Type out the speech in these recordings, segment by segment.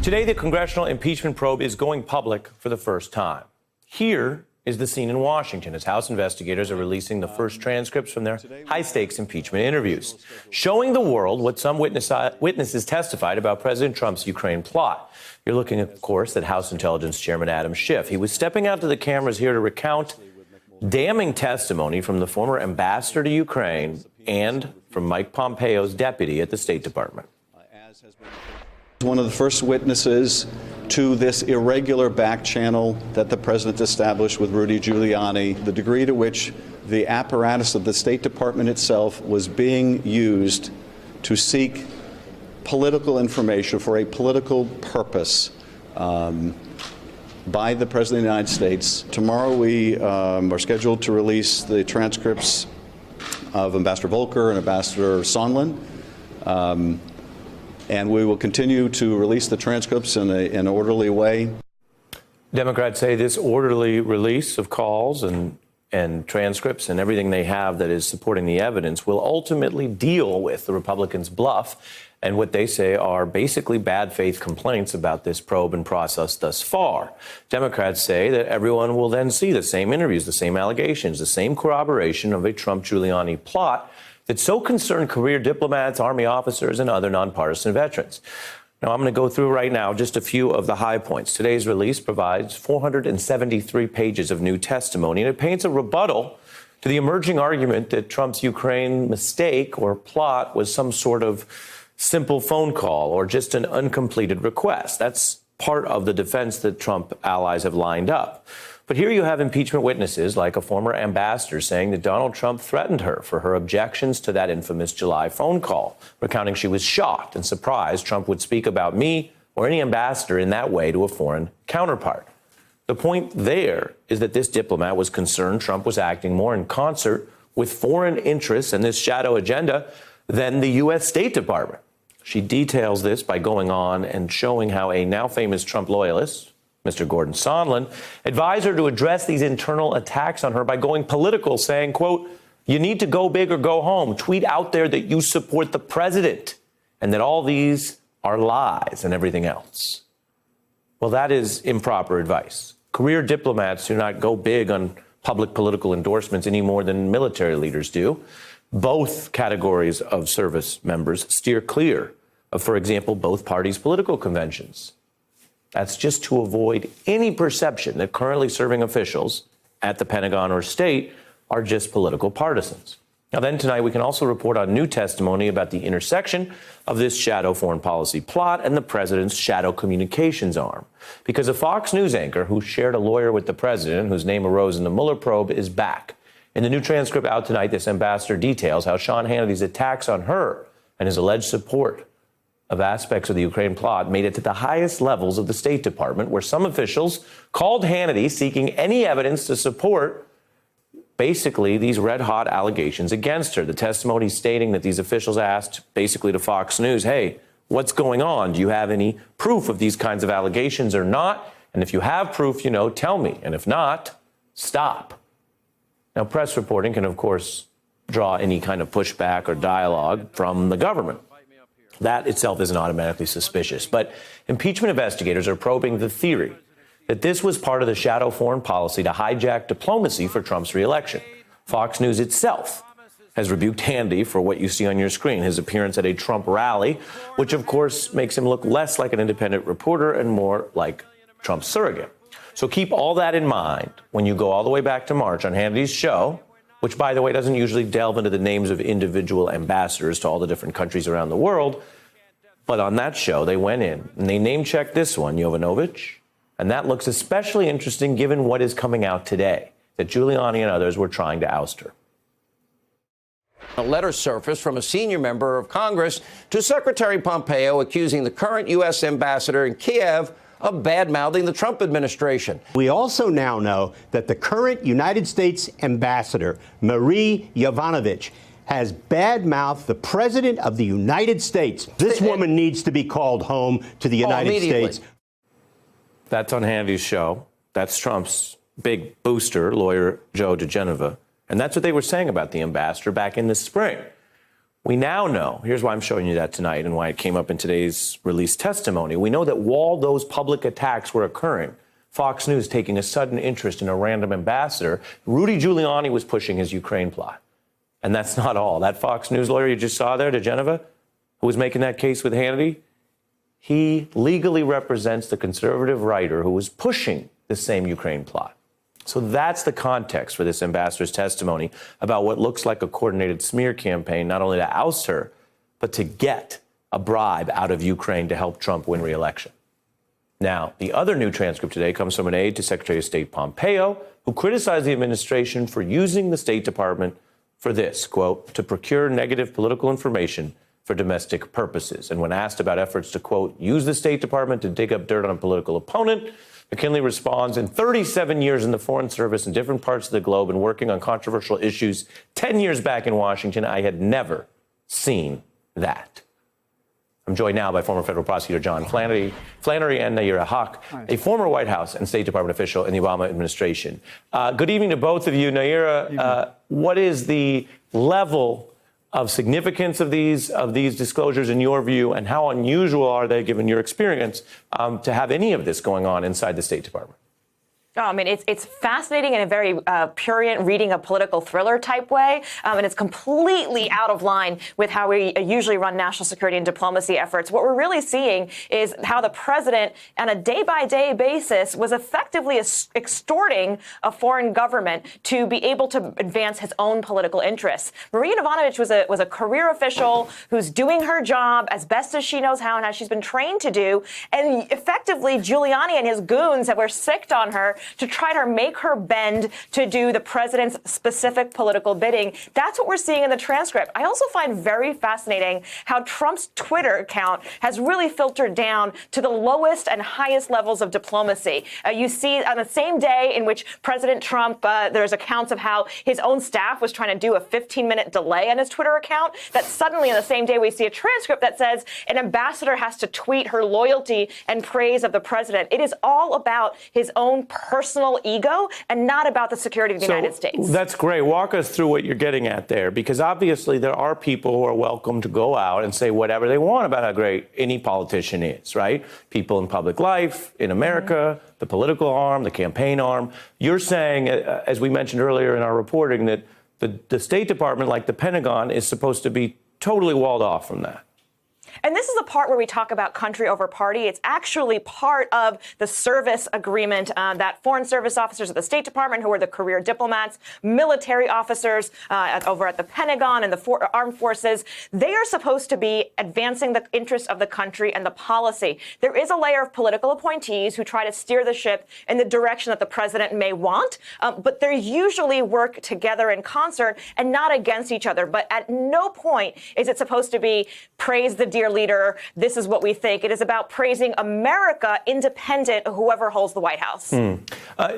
Today, the congressional impeachment probe is going public for the first time. Here is the scene in Washington as House investigators are releasing the first transcripts from their high-stakes impeachment interviews, showing the world what some witnesses testified about President Trump's Ukraine plot. You're looking, of course, at House Intelligence Chairman Adam Schiff. He was stepping out to the cameras here to recount damning testimony from the former ambassador to Ukraine and from Mike Pompeo's deputy at the State Department. One of the first witnesses to this irregular back channel that the president established with Rudy Giuliani, the degree to which the apparatus of the State Department itself was being used to seek political information for a political purpose by the President of the United States. Tomorrow we are scheduled to release the transcripts of Ambassador Volker and Ambassador Sondland. And we will continue to release the transcripts in an orderly way. Democrats say this orderly release of calls and transcripts and everything they have that is supporting the evidence will ultimately deal with the Republicans' bluff and what they say are basically bad faith complaints about this probe and process thus far. Democrats say that everyone will then see the same interviews, the same allegations, the same corroboration of a Trump-Giuliani plot that so concerned career diplomats, Army officers, and other nonpartisan veterans. Now, I'm going to go through right now just a few of the high points. Today's release provides 473 pages of new testimony, and it paints a rebuttal to the emerging argument that Trump's Ukraine mistake or plot was some sort of simple phone call or just an uncompleted request. That's part of the defense that Trump allies have lined up. But here you have impeachment witnesses like a former ambassador saying that Donald Trump threatened her for her objections to that infamous July phone call, recounting she was shocked and surprised Trump would speak about me or any ambassador in that way to a foreign counterpart. The point there is that this diplomat was concerned Trump was acting more in concert with foreign interests and this shadow agenda than the U.S. State Department. She details this by going on and showing how a now famous Trump loyalist, Mr. Gordon Sondland, advised her to address these internal attacks on her by going political, saying, quote, "You need to go big or go home. Tweet out there that you support the president and that all these are lies and everything else." Well, that is improper advice. Career diplomats do not go big on public political endorsements any more than military leaders do. Both categories of service members steer clear of, for example, both parties' political conventions. That's just to avoid any perception that currently serving officials at the Pentagon or state are just political partisans. Now, then tonight, we can also report on new testimony about the intersection of this shadow foreign policy plot and the president's shadow communications arm. Because a Fox News anchor who shared a lawyer with the president, whose name arose in the Mueller probe, is back. In the new transcript out tonight, this ambassador details how Sean Hannity's attacks on her and his alleged support of aspects of the Ukraine plot made it to the highest levels of the State Department, where some officials called Hannity seeking any evidence to support basically these red-hot allegations against her. The testimony stating that these officials asked basically to Fox News, hey, what's going on? Do you have any proof of these kinds of allegations or not? And if you have proof, tell me. And if not, stop. Now, press reporting can, of course, draw any kind of pushback or dialogue from the government. That itself isn't automatically suspicious. But impeachment investigators are probing the theory that this was part of the shadow foreign policy to hijack diplomacy for Trump's reelection. Fox News itself has rebuked Hannity for what you see on your screen, his appearance at a Trump rally, which, of course, makes him look less like an independent reporter and more like Trump's surrogate. So keep all that in mind when you go all the way back to March on Hannity's show, which, by the way, doesn't usually delve into the names of individual ambassadors to all the different countries around the world. But on that show, they went in and they name-checked this one, Yovanovitch. And that looks especially interesting given what is coming out today, that Giuliani and others were trying to oust her. A letter surfaced from a senior member of Congress to Secretary Pompeo accusing the current U.S. ambassador in Kiev of bad-mouthing the Trump administration. We also now know that the current United States ambassador, Marie Yovanovitch, has bad-mouthed the President of the United States. This woman needs to be called home to the United States. That's on Hannity's show. That's Trump's big booster, lawyer Joe diGenova. And that's what they were saying about the ambassador back in the spring. We now know, here's why I'm showing you that tonight and why it came up in today's released testimony. We know that while those public attacks were occurring, Fox News taking a sudden interest in a random ambassador, Rudy Giuliani was pushing his Ukraine plot. And that's not all. That Fox News lawyer you just saw there, DeGeneva, who was making that case with Hannity, he legally represents the conservative writer who was pushing the same Ukraine plot. So that's the context for this ambassador's testimony about what looks like a coordinated smear campaign, not only to oust her, but to get a bribe out of Ukraine to help Trump win re-election. Now, the other new transcript today comes from an aide to Secretary of State Pompeo, who criticized the administration for using the State Department for this, quote, to procure negative political information for domestic purposes. And when asked about efforts to, quote, use the State Department to dig up dirt on a political opponent, McKinley responds, in 37 years in the Foreign Service in different parts of the globe and working on controversial issues 10 years back in Washington, I had never seen that. I'm joined now by former federal prosecutor John Flannery and Nayyera Haq, a former White House and State Department official in the Obama administration. Good evening to both of you. Nayyera, what is the level of significance of these disclosures in your view, and how unusual are they, given your experience, to have any of this going on inside the State Department? Oh, I mean, it's fascinating in a very prurient, reading a political thriller type way, and it's completely out of line with how we usually run national security and diplomacy efforts. What we're really seeing is how the president, on a day-by-day basis, was effectively extorting a foreign government to be able to advance his own political interests. Marie Yovanovitch was a career official who's doing her job as best as she knows how and as she's been trained to do, and effectively Giuliani and his goons that were sicked on her to try to make her bend to do the president's specific political bidding. That's what we're seeing in the transcript. I also find very fascinating how Trump's Twitter account has really filtered down to the lowest and highest levels of diplomacy. You see on the same day in which President Trump, there's accounts of how his own staff was trying to do a 15-minute delay on his Twitter account, that suddenly on the same day we see a transcript that says an ambassador has to tweet her loyalty and praise of the president. It is all about his own personal ego and not about the security of the United States. That's great. Walk us through what you're getting at there, because obviously there are people who are welcome to go out and say whatever they want about how great any politician is, right? People in public life, in America, the political arm, the campaign arm. You're saying, as we mentioned earlier in our reporting, that the State Department, like the Pentagon, is supposed to be totally walled off from that. And this is the part where we talk about country over party. It's actually part of the service agreement that foreign service officers at the State Department, who are the career diplomats, military officers over at the Pentagon and the armed forces, they are supposed to be advancing the interests of the country and the policy. There is a layer of political appointees who try to steer the ship in the direction that the president may want, but they usually work together in concert and not against each other. But at no point is it supposed to be praise the dear leader, this is what we think. It is about praising America, independent of whoever holds the White House.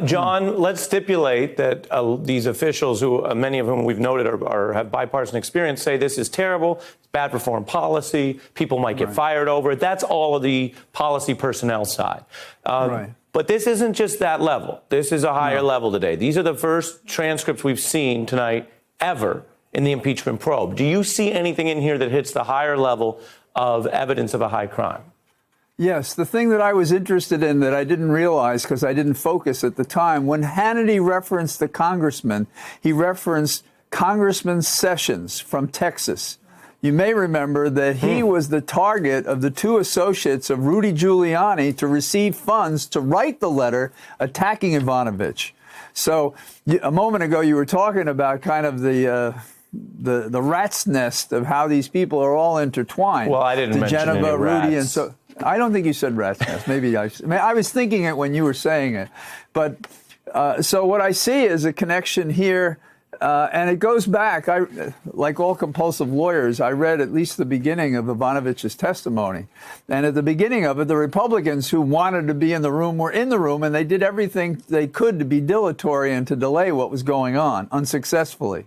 John, let's stipulate that these officials, who many of whom we've noted have bipartisan experience, say this is terrible, it's bad for foreign policy, people might get fired over it. That's all of the policy personnel side. But this isn't just that level. This is a higher level today. These are the first transcripts we've seen tonight ever in the impeachment probe. Do you see anything in here that hits the higher level of evidence of a high crime? Yes, the thing that I was interested in that I didn't realize because I didn't focus at the time, when Hannity referenced the congressman, he referenced Congressman Sessions from Texas. You may remember that he was the target of the two associates of Rudy Giuliani to receive funds to write the letter attacking Yovanovitch. So a moment ago, you were talking about kind of the rat's nest of how these people are all intertwined. Well, I didn't mention any Rudy, rats. and so I don't think you said rat's nest. Maybe I was thinking it when you were saying it. But so what I see is a connection here, and it goes back. Like all compulsive lawyers, I read at least the beginning of Yovanovitch's testimony. And at the beginning of it, the Republicans who wanted to be in the room were in the room, and they did everything they could to be dilatory and to delay what was going on, unsuccessfully.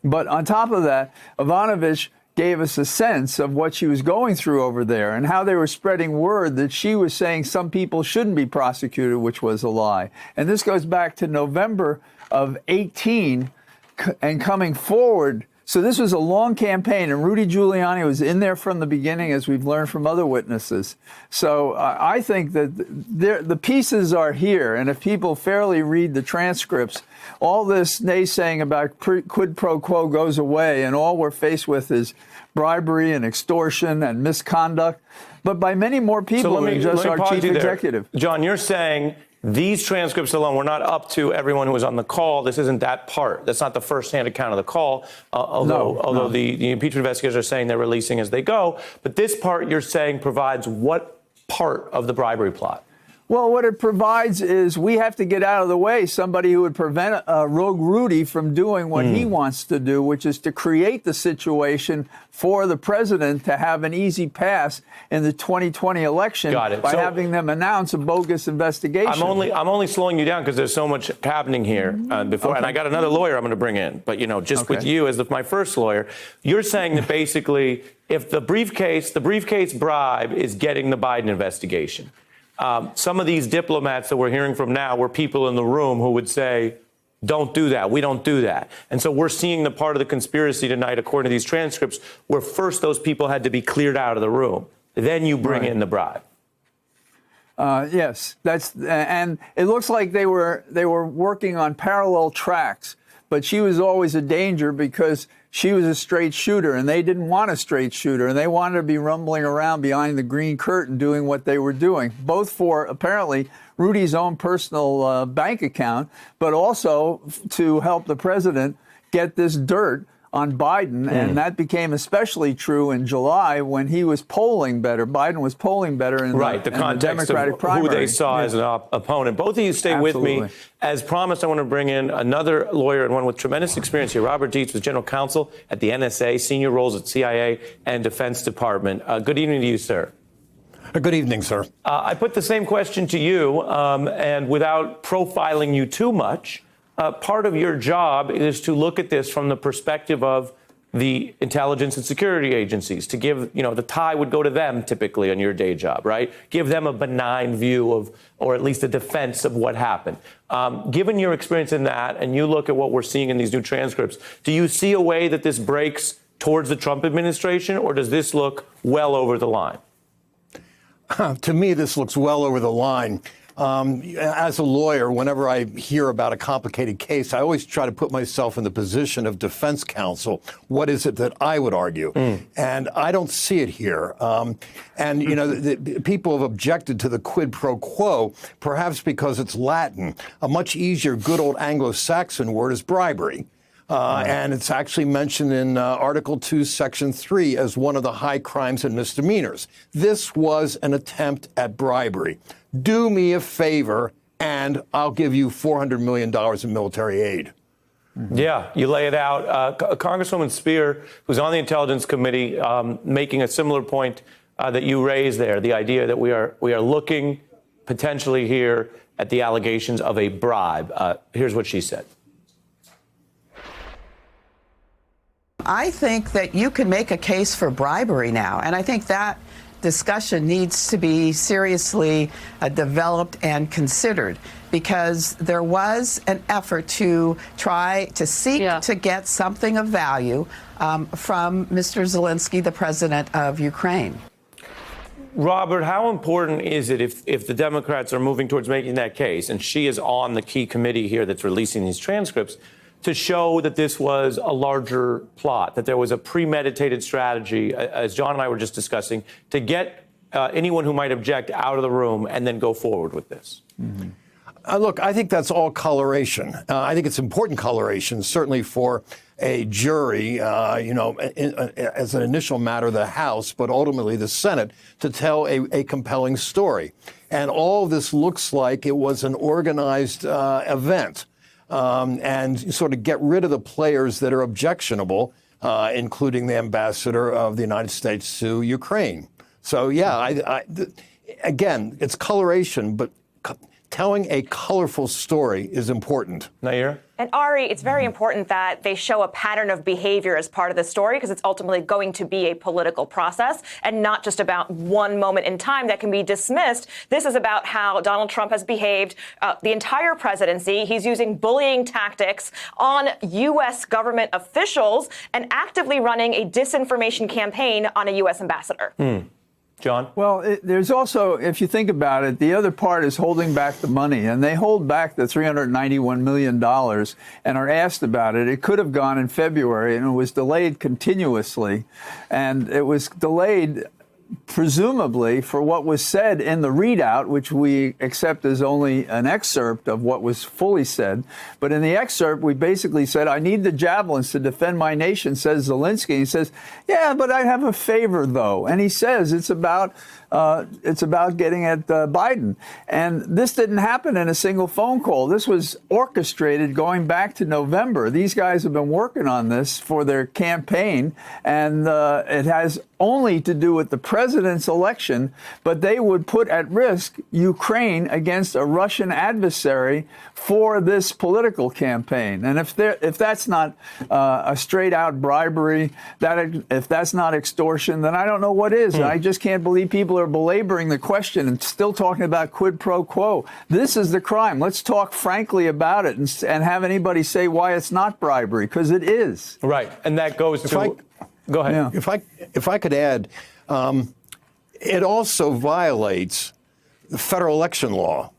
But on top of that, Yovanovitch gave us a sense of what she was going through over there and how they were spreading word that she was saying some people shouldn't be prosecuted, which was a lie. And this goes back to November of 18 and coming forward So this was a long campaign, and Rudy Giuliani was in there from the beginning, as we've learned from other witnesses. So I think that the pieces are here, and if people fairly read the transcripts, all this naysaying about quid pro quo goes away, and all we're faced with is bribery and extortion and misconduct, but by many more people than just our chief executive. John, you're saying these transcripts alone, we're not up to everyone who was on the call. This isn't that part. That's not the first-hand account of the call, although the impeachment investigators are saying they're releasing as they go. But this part, you're saying, provides what part of the bribery plot? Well, what it provides is we have to get out of the way somebody who would prevent Rogue Rudy from doing what he wants to do, which is to create the situation for the president to have an easy pass in the 2020 election by having them announce a bogus investigation. I'm only slowing you down because there's so much happening here before, and I got another lawyer I'm going to bring in. But with you as my first lawyer, you're saying that basically, if the briefcase bribe is getting the Biden investigation. Some of these diplomats that we're hearing from now were people in the room who would say, don't do that. We don't do that. And so we're seeing the part of the conspiracy tonight, according to these transcripts, where first those people had to be cleared out of the room. Then you bring in the bribe. Yes, and it looks like they were working on parallel tracks. But she was always a danger because she was a straight shooter, and they didn't want a straight shooter, and they wanted to be rumbling around behind the green curtain doing what they were doing, both for apparently Rudy's own personal bank account, but also to help the president get this dirt on Biden. And that became especially true in July when he was polling better. Biden was polling better in the context Democratic of primary. who they saw as an opponent. Both of you stay with me. As promised, I want to bring in another lawyer and one with tremendous experience here. Robert Dietz was general counsel at the NSA, senior roles at CIA and Defense Department. Good evening to you, sir. Good evening, sir. I put the same question to you, and without profiling you too much, part of your job is to look at this from the perspective of the intelligence and security agencies, to give, the tie would go to them typically on your day job, right? Give them a benign view of, or at least a defense of what happened. Given your experience in that, and you look at what we're seeing in these new transcripts, do you see a way that this breaks towards the Trump administration, or does this look well over the line? To me, this looks well over the line. As a lawyer, whenever I hear about a complicated case, I always try to put myself in the position of defense counsel. What is it that I would argue? And I don't see it here. The people have objected to the quid pro quo, perhaps because it's Latin. A much easier, good old Anglo-Saxon word is bribery. And it's actually mentioned in Article 2, Section 3 as one of the high crimes and misdemeanors. This was an attempt at bribery. Do me a favor, and I'll give you $400 million in military aid. Yeah, you lay it out. Congresswoman Speer, who's on the Intelligence Committee, making a similar point that you raised there, the idea that we are looking potentially here at the allegations of a bribe. Here's what she said. I think that you can make a case for bribery now, and I think that discussion needs to be seriously developed and considered, because there was an effort to try to seek to get something of value from Mr. Zelensky, the president of Ukraine. Robert, how important is it if the Democrats are moving towards making that case, and she is on the key committee here that's releasing these transcripts, to show that this was a larger plot, that there was a premeditated strategy, as John and I were just discussing, to get anyone who might object out of the room and then go forward with this? Look, I think that's all coloration. I think it's important coloration, certainly for a jury, as an initial matter, the House, but ultimately the Senate, to tell a compelling story. And all of this looks like it was an organized event. And sort of get rid of the players that are objectionable, including the ambassador of the United States to Ukraine. So, again, it's coloration, but telling a colorful story is important. Nayyirah? And Ari, it's very important that they show a pattern of behavior as part of the story, because it's ultimately going to be a political process and not just about one moment in time that can be dismissed. This is about how Donald Trump has behaved the entire presidency. He's using bullying tactics on U.S. government officials and actively running a disinformation campaign on a U.S. ambassador. John? Well, there's also, if you think about it, the other part is holding back the money, and they hold back the $391 million and are asked about it. It could have gone in February, and it was delayed continuously, and it was delayed presumably for what was said in the readout, which we accept as only an excerpt of what was fully said. But in the excerpt, we basically said, I need the javelins to defend my nation, says Zelensky. He says, yeah, but I have a favor, though. And he says it's about getting at Biden. And this didn't happen in a single phone call. This was orchestrated going back to November. These guys have been working on this for their campaign, and it has only to do with the president's election, but they would put at risk Ukraine against a Russian adversary for this political campaign. And if that's not a straight-out bribery, if that's not extortion, then I don't know what is. And I just can't believe people are belaboring the question and still talking about quid pro quo. This is the crime. Let's talk frankly about it and have anybody say why it's not bribery, because it is. Right. And that goes to... Go ahead. Yeah. If I could add, it also violates the federal election law.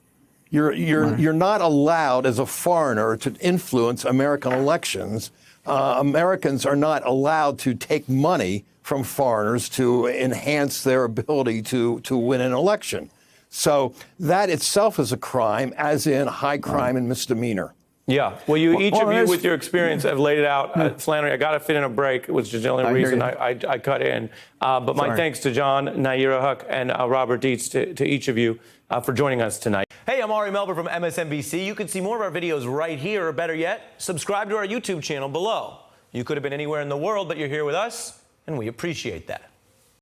You're not allowed as a foreigner to influence American elections. Americans are not allowed to take money from foreigners to enhance their ability to win an election. So that itself is a crime, as in high crime and misdemeanor. Yeah. Well, each of you, with your experience, have laid it out. Flannery, I got to fit in a break, which is the only reason I cut in. But my thanks to John, Nayyirah Huq, and Robert Dietz, to each of you for joining us tonight. Hey, I'm Ari Melber from MSNBC. You can see more of our videos right here, or better yet, subscribe to our YouTube channel below. You could have been anywhere in the world, but you're here with us, and we appreciate that.